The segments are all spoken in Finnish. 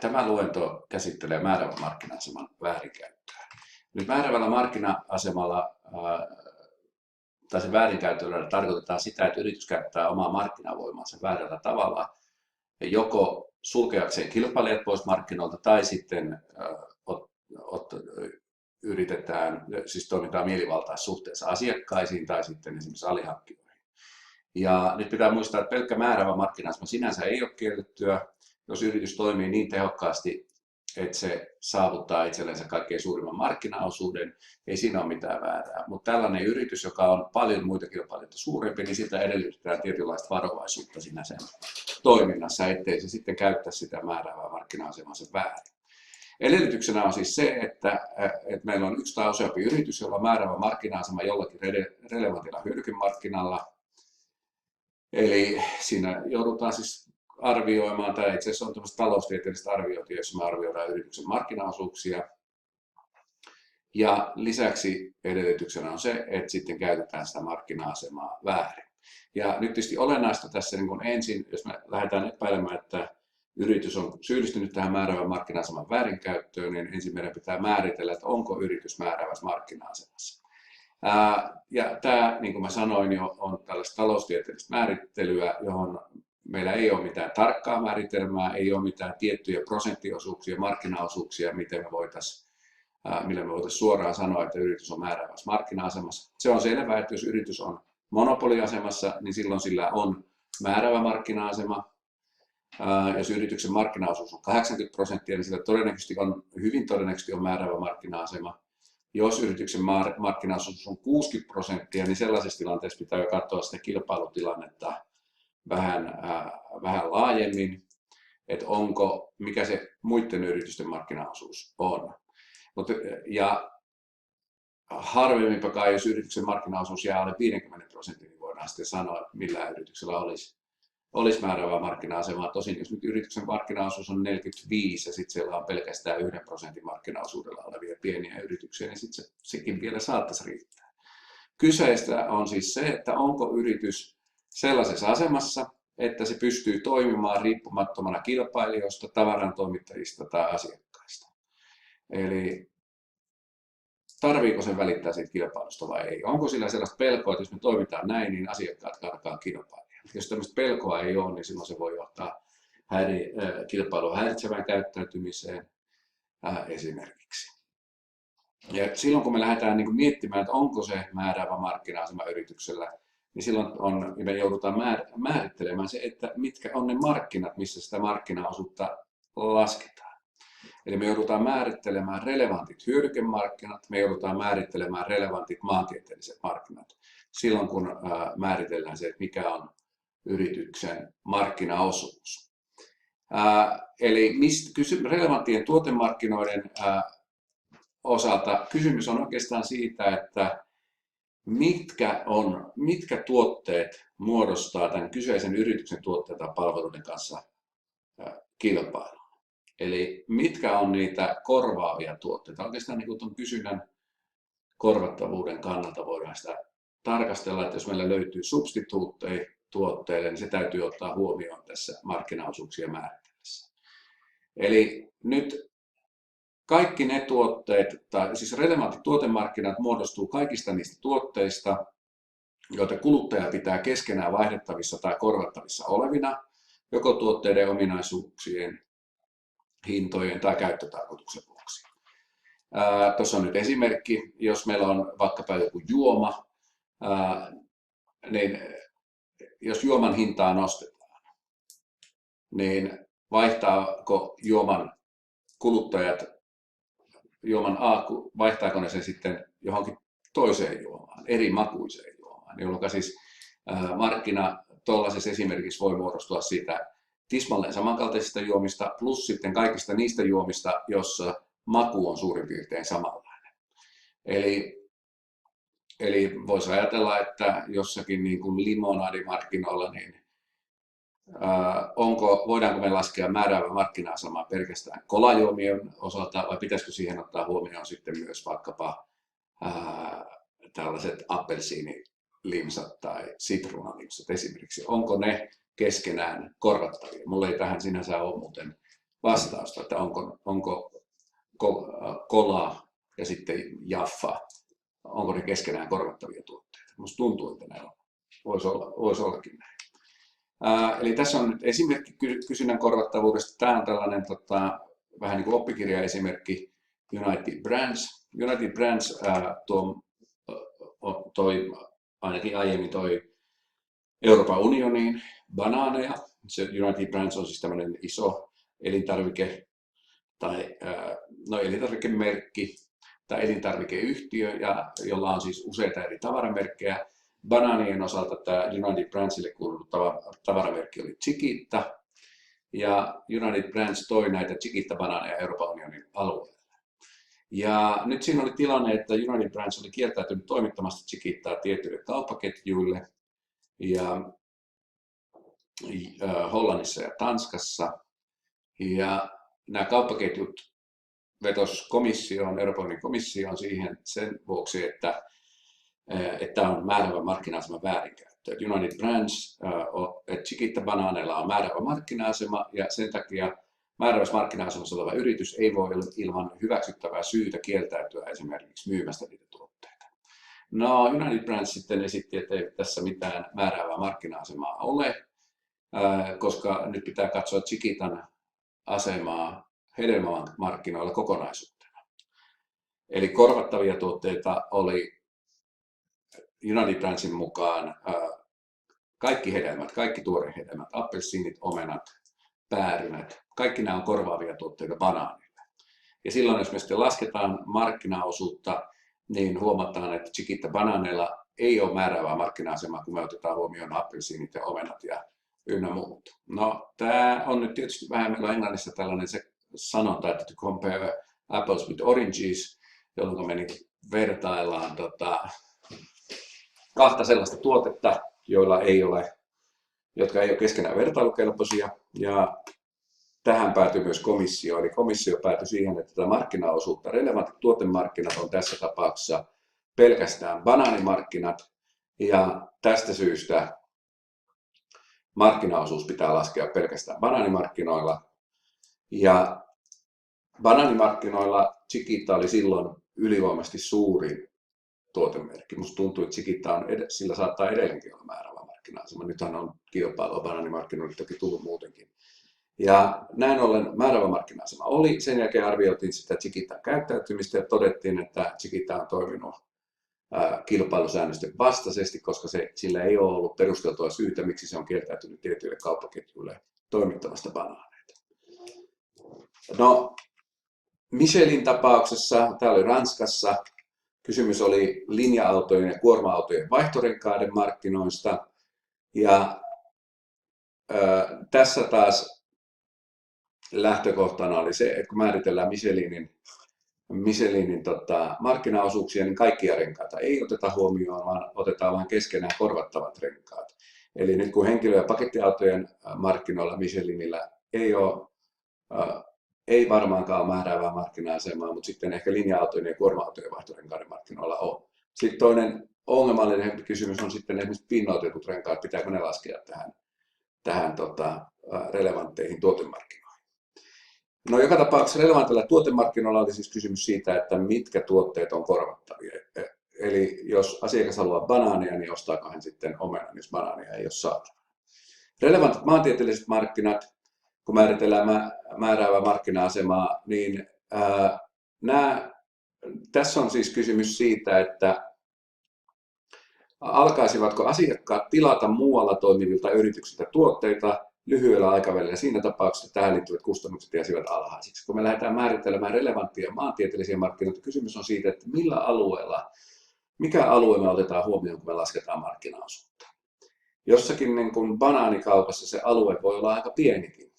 Tämä luento käsittelee määräävän markkina-aseman väärinkäyttöä. Nyt määräävällä markkina-asemalla tai sen väärinkäytöllä tarkoitetaan sitä, että yritys käyttää omaa markkinavoimansa väärällä tavalla, joko sulkeakseen kilpailijat pois markkinoilta tai sitten yritetään, siis toimitaan mielivaltaissuhteessa asiakkaisiin tai sitten esimerkiksi alihankkijoihin. Ja nyt pitää muistaa, että pelkkä määräävä markkina-asema sinänsä ei ole kiellettyä, jos yritys toimii niin tehokkaasti, että se saavuttaa itsellensä kaikkein suurimman markkinaosuuden, ei siinä ole mitään väärää. Mutta tällainen yritys, joka on paljon muita kilpailijoita suurempi, niin sitä edellytetään tietynlaista varovaisuutta siinä sen toiminnassa, ettei se sitten käyttää sitä määräävää markkina-asemansa väärin. Edellytyksenä on siis se, että meillä on yksi tai useampi yritys, jolla on määräävä markkina-asema jollakin relevantilla hyödykemarkkinalla. Eli siinä joudutaan siis arvioimaan, tai itse asiassa on tämmöistä taloustieteellistä arviointia, jossa me arvioidaan yrityksen markkinaosuuksia. Ja lisäksi edellytyksenä on se, että sitten käytetään sitä markkina-asemaa väärin. Ja nyt tietysti olennaista tässä niin kun ensin, jos me lähdetään epäilemään, että yritys on syyllistynyt tähän määräävän markkina-aseman väärinkäyttöön, niin ensin meidän pitää määritellä, että onko yritys määräävässä markkina-asemassa. Ja tämä, niin kuin mä sanoin jo, on tällaista taloustieteellistä määrittelyä, johon meillä ei ole mitään tarkkaa määritelmää, ei ole mitään tiettyjä prosenttiosuuksia, markkinaosuuksia, millä me voitaisiin suoraan sanoa, että yritys on määräävässä markkina-asemassa. Se on selvää, että jos yritys on monopoliasemassa, niin silloin sillä on määräävä markkina-asema. Jos yrityksen markkinaosuus on 80%, niin sillä hyvin todennäköisesti on määräävä markkina-asema. Jos yrityksen markkinaosuus on 60%, niin sellaisessa tilanteessa pitää jo katsoa sitä kilpailutilannetta vähän laajemmin, että mikä se muiden yritysten markkinaosuus on. Ja harvemminpa kai, jos yrityksen markkinaosuus jää alle 50%, niin voidaan sitten sanoa, että millään yrityksellä olisi määräävää markkina-asemaa. Tosin jos nyt yrityksen markkinaosuus on 45 ja sitten siellä on pelkästään 1% markkinaosuudella olevia pieniä yrityksiä, niin sitten sekin vielä saattaisi riittää. Kyseistä on siis se, että onko yritys sellaisessa asemassa, että se pystyy toimimaan riippumattomana kilpailijoista, tavarantoimittajista tai asiakkaista. Eli tarviiko sen välittää siitä kilpailusta vai ei? Onko sillä sellaista pelkoa, että jos me toimitaan näin, niin asiakkaat karkaa kilpailijaan? Jos tämmöistä pelkoa ei ole, niin silloin se voi johtaa kilpailua häiritsevään käyttäytymiseen esimerkiksi. Ja silloin kun me lähdetään miettimään, että onko se määräävä markkina-asema yrityksellä, niin silloin me joudutaan määrittelemään se, että mitkä on ne markkinat, missä sitä markkinaosuutta lasketaan. Eli me joudutaan määrittelemään relevantit hyödykemarkkinat, me joudutaan määrittelemään relevantit maantieteelliset markkinat silloin, kun määritellään se, että mikä on yrityksen markkinaosuus. Eli relevanttien tuotemarkkinoiden osalta kysymys on oikeastaan siitä, että mitkä tuotteet muodostaa tämän kyseisen yrityksen tuotteita tai palveluiden kanssa kilpailun. Eli mitkä on niitä korvaavia tuotteita. Oikeastaan niin tuon kysynnän korvattavuuden kannalta voidaan sitä tarkastella, että jos meillä löytyy substituutteja tuotteille, niin se täytyy ottaa huomioon tässä markkinaosuuksien määrittelyssä. Eli nyt kaikki ne tuotteet, siis relevantit tuotemarkkinat muodostuu kaikista niistä tuotteista, joita kuluttaja pitää keskenään vaihdettavissa tai korvattavissa olevina, joko tuotteiden ominaisuuksien, hintojen tai käyttötarkoituksen vuoksi. Tuossa on nyt esimerkki, jos meillä on vaikkapa joku juoma, niin jos juoman hintaa nostetaan, niin vaihtaako juoman kuluttajat vaihtaako ne sen sitten johonkin toiseen juomaan, eri makuiseen juomaan, jolloin siis markkina tuollaisessa esimerkiksi voi muodostua siitä tismalleen samankaltaisista juomista plus sitten kaikista niistä juomista, jossa maku on suurin piirtein samanlainen. Eli voisi ajatella, että jossakin niin kuin limonadimarkkinoilla, niin voidaanko me laskea määräävä markkina-asemaa pelkästään kolajuomien osalta vai pitäisikö siihen ottaa huomioon sitten myös vaikkapa tällaiset appelsiinilimsat tai sitruunalimsat esimerkiksi. Onko ne keskenään korvattavia? Mulla ei tähän sinänsä ole muuten vastausta, että onko Kola ja sitten Jaffa, onko ne keskenään korvattavia tuotteita. Minusta tuntuu, että ne voisi ollakin näin. Eli tässä on nyt esimerkki kysynnän korvattavuudesta. Tämä on tällainen vähän niin kuin oppikirjaesimerkki United Brands. United Brands ainakin aiemmin toi Euroopan unioniin banaaneja. Se United Brands on siis tämmöinen iso elintarvikemerkki tai elintarvikeyhtiö, jolla on siis useita eri tavaramerkkejä. Banaanien osalta tämä United Brandsille kuuluva tavaramerkki oli Chiquita, ja United Brands toi näitä Chiquita-banaaneja Euroopan unionin alueelle. Ja nyt siinä oli tilanne, että United Brands oli kieltäytynyt toimittamasta Chiquitaa tietyille kauppaketjuille, ja Hollannissa ja Tanskassa. Ja nämä kauppaketjut vetosi Euroopan unionin komissioon siihen sen vuoksi, että on määräävä markkina-aseman väärinkäyttö. United Brands, että Chiquita-banaaneilla on määräävä markkina-asema, ja sen takia määräävässä markkina-asemassa oleva yritys ei voi olla ilman hyväksyttävää syytä kieltäytyä esimerkiksi myymästä niitä tuotteita. No, United Brands sitten esitti, että ei tässä mitään määräävää markkina-asemaa ole, koska nyt pitää katsoa Chiquitan asemaa hedelmämarkkinoilla kokonaisuutena. Eli korvattavia tuotteita oli United Brandsin mukaan kaikki hedelmät, kaikki tuorehedelmät, appelsiinit, omenat, päärynät, kaikki nämä on korvaavia tuotteita banaanille. Ja silloin, jos me sitten lasketaan markkinaosuutta, niin huomataan, että Chiquita-banaaneilla ei ole määräävää markkina-asemaa, kun me otetaan huomioon appelsiinit ja omenat ja ynnä muut. No, tämä on nyt tietysti vähän, meillä on englannissa tällainen se sanonta, että to compare apples with oranges, jolloin me vertaillaan kahta sellaista tuotetta, jotka ei ole keskenään vertailukelpoisia, ja tähän päätyi myös komissio. Eli komissio päätyi siihen, että tätä markkinaosuutta, relevantit tuotemarkkinat on tässä tapauksessa pelkästään banaanimarkkinat, ja tästä syystä markkinaosuus pitää laskea pelkästään banaanimarkkinoilla. Ja banaanimarkkinoilla Chiquita oli silloin ylivoimaisesti suurin tuotemerkki. Minusta tuntuu, että Chiquita sillä saattaa edelleenkin olla määräävä markkina-asema. Nythän on kilpailua banaanimarkkinoille toki tullut muutenkin. Ja näin ollen määräävä markkina-asema oli. Sen jälkeen arvioitiin sitä Chiquitan käyttäytymistä ja todettiin, että Chiquita on toiminut kilpailusäännösten vastaisesti, koska sillä ei ole ollut perusteltua syytä, miksi se on kieltäytynyt tietyille kauppaketjuille toimittamasta banaaneita. No, Michelin tapauksessa, tämä oli Ranskassa, kysymys oli linja-autojen ja kuorma-autojen vaihtorenkaiden markkinoista. Ja tässä taas lähtökohtana oli se, että kun määritellään Michelinin markkinaosuuksia, niin kaikkia renkaita ei oteta huomioon, vaan otetaan vain keskenään korvattavat renkaat. Eli nyt kun henkilö- ja pakettiautojen markkinoilla Michelinillä ei varmaankaan ole määräävää markkina-asemaa, mutta sitten ehkä linja-autojen ja kuorma-autojen vaihtorenkaiden markkinoilla on. Sitten toinen ongelmallinen kysymys on sitten esimerkiksi pinnoitetut renkaat, pitääkö ne laskea tähän relevantteihin tuotemarkkinoihin. No, joka tapauksessa relevantilla tuotemarkkinoilla oli siis kysymys siitä, että mitkä tuotteet on korvattavia. Eli jos asiakas haluaa banaania, niin ostaako hän sitten omenan, jos banaania ei ole saatavana. Relevantit maantieteelliset markkinat, kun määritellään määräävää markkina-asemaa, niin tässä on siis kysymys siitä, että alkaisivatko asiakkaat tilata muualla toimivilta yrityksiltä tuotteita lyhyellä aikavälillä. Siinä tapauksessa tähän liittyvät kustannukset jäisivät alhaisiksi. Kun me lähdetään määrittelemään relevanttia maantieteellisiä markkinoita, kysymys on siitä, että mikä alue me otetaan huomioon, kun me lasketaan markkinaosuutta. Jossakin niin kuin banaanikaupassa se alue voi olla aika pienikin.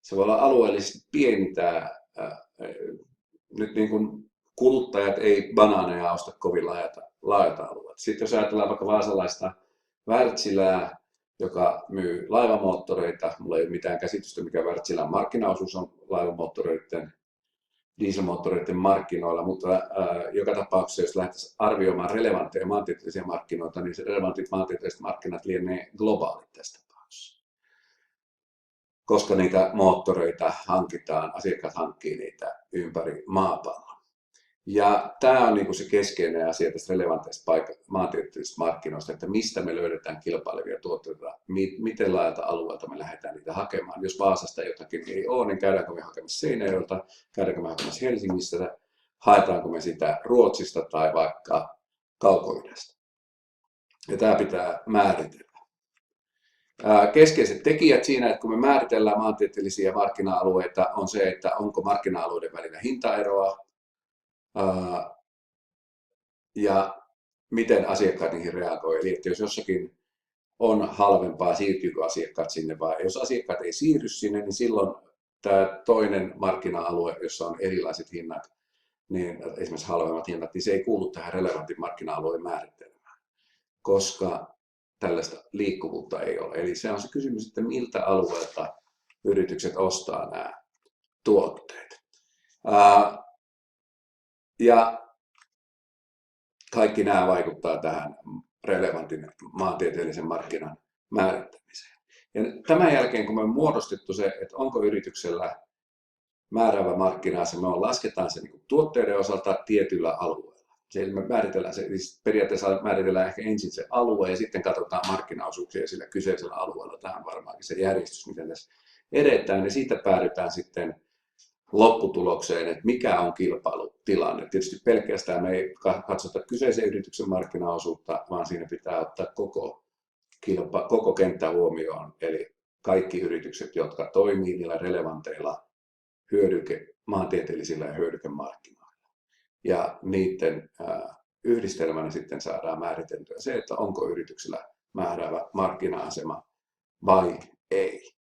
Se voi olla alueellisesti pieni tämä. Nyt niin kuin kuluttajat ei banaaneja osta kovin laajalta alueelta. Sitten jos ajatellaan vaikka vaasalaista Wärtsilää, joka myy laivamoottoreita, minulla ei ole mitään käsitystä, mikä Wärtsilän markkinaosuus on laivamoottoreiden, dieselmoottoreiden markkinoilla, mutta joka tapauksessa, jos lähdettäisiin arvioimaan relevantteja maantieteellisiä markkinoita, niin se relevantit maantieteelliset markkinat lienee globaalit tästä tapauksessa. koska niitä moottoreita hankitaan, asiakkaat hankkii niitä ympäri maapallon. Ja tämä on niin kuin se keskeinen asia tästä relevanteista maantieteellisistä markkinoista, että mistä me löydetään kilpailevia tuotteita, miten laajalta alueelta me lähdetään niitä hakemaan. Jos Vaasasta jotakin ei ole, niin käydäänkö me hakemassa Seinäjoelta, käydäänkö me hakemassa Helsingistä, haetaanko me sitä Ruotsista tai vaikka Kaukoidästä. Ja tämä pitää määritellä. Keskeiset tekijät siinä, että kun me määritellään maantieteellisiä markkina-alueita, on se, että onko markkina-alueiden välillä hintaeroa ja miten asiakkaat niihin reagoi. Eli että jos jossakin on halvempaa, siirtyykö asiakkaat sinne vai jos asiakkaat ei siirry sinne, niin silloin tämä toinen markkina-alue, jossa on erilaiset hinnat, niin esimerkiksi halvemmat hinnat, niin se ei kuulu tähän relevantin markkina-alueen määrittelemään, koska tällaista liikkuvuutta ei ole. Eli se on se kysymys, että miltä alueelta yritykset ostaa nämä tuotteet. Ja kaikki nämä vaikuttaa tähän relevantin maantieteellisen markkinan määrittämiseen. Ja tämän jälkeen, kun me on muodostettu se, että onko yrityksellä määräävä markkina-asema, me lasketaan se niin tuotteiden osalta tietyllä alueella. Eli me määritellään se, siis periaatteessa määritellään ehkä ensin se alue ja sitten katsotaan markkinaosuuksia sillä kyseisellä alueella. Tämä on varmaankin se järjestys, miten tässä edetään. Ja siitä päädytään sitten lopputulokseen, että mikä on kilpailutilanne. Tietysti pelkästään me ei katsota kyseisen yrityksen markkinaosuutta, vaan siinä pitää ottaa koko kenttä huomioon. Eli kaikki yritykset, jotka toimii niillä relevanteilla maantieteellisillä ja hyödykemarkkinoilla. Ja niiden yhdistelmänä sitten saadaan määriteltyä se, että onko yrityksellä määräävä markkina-asema vai ei.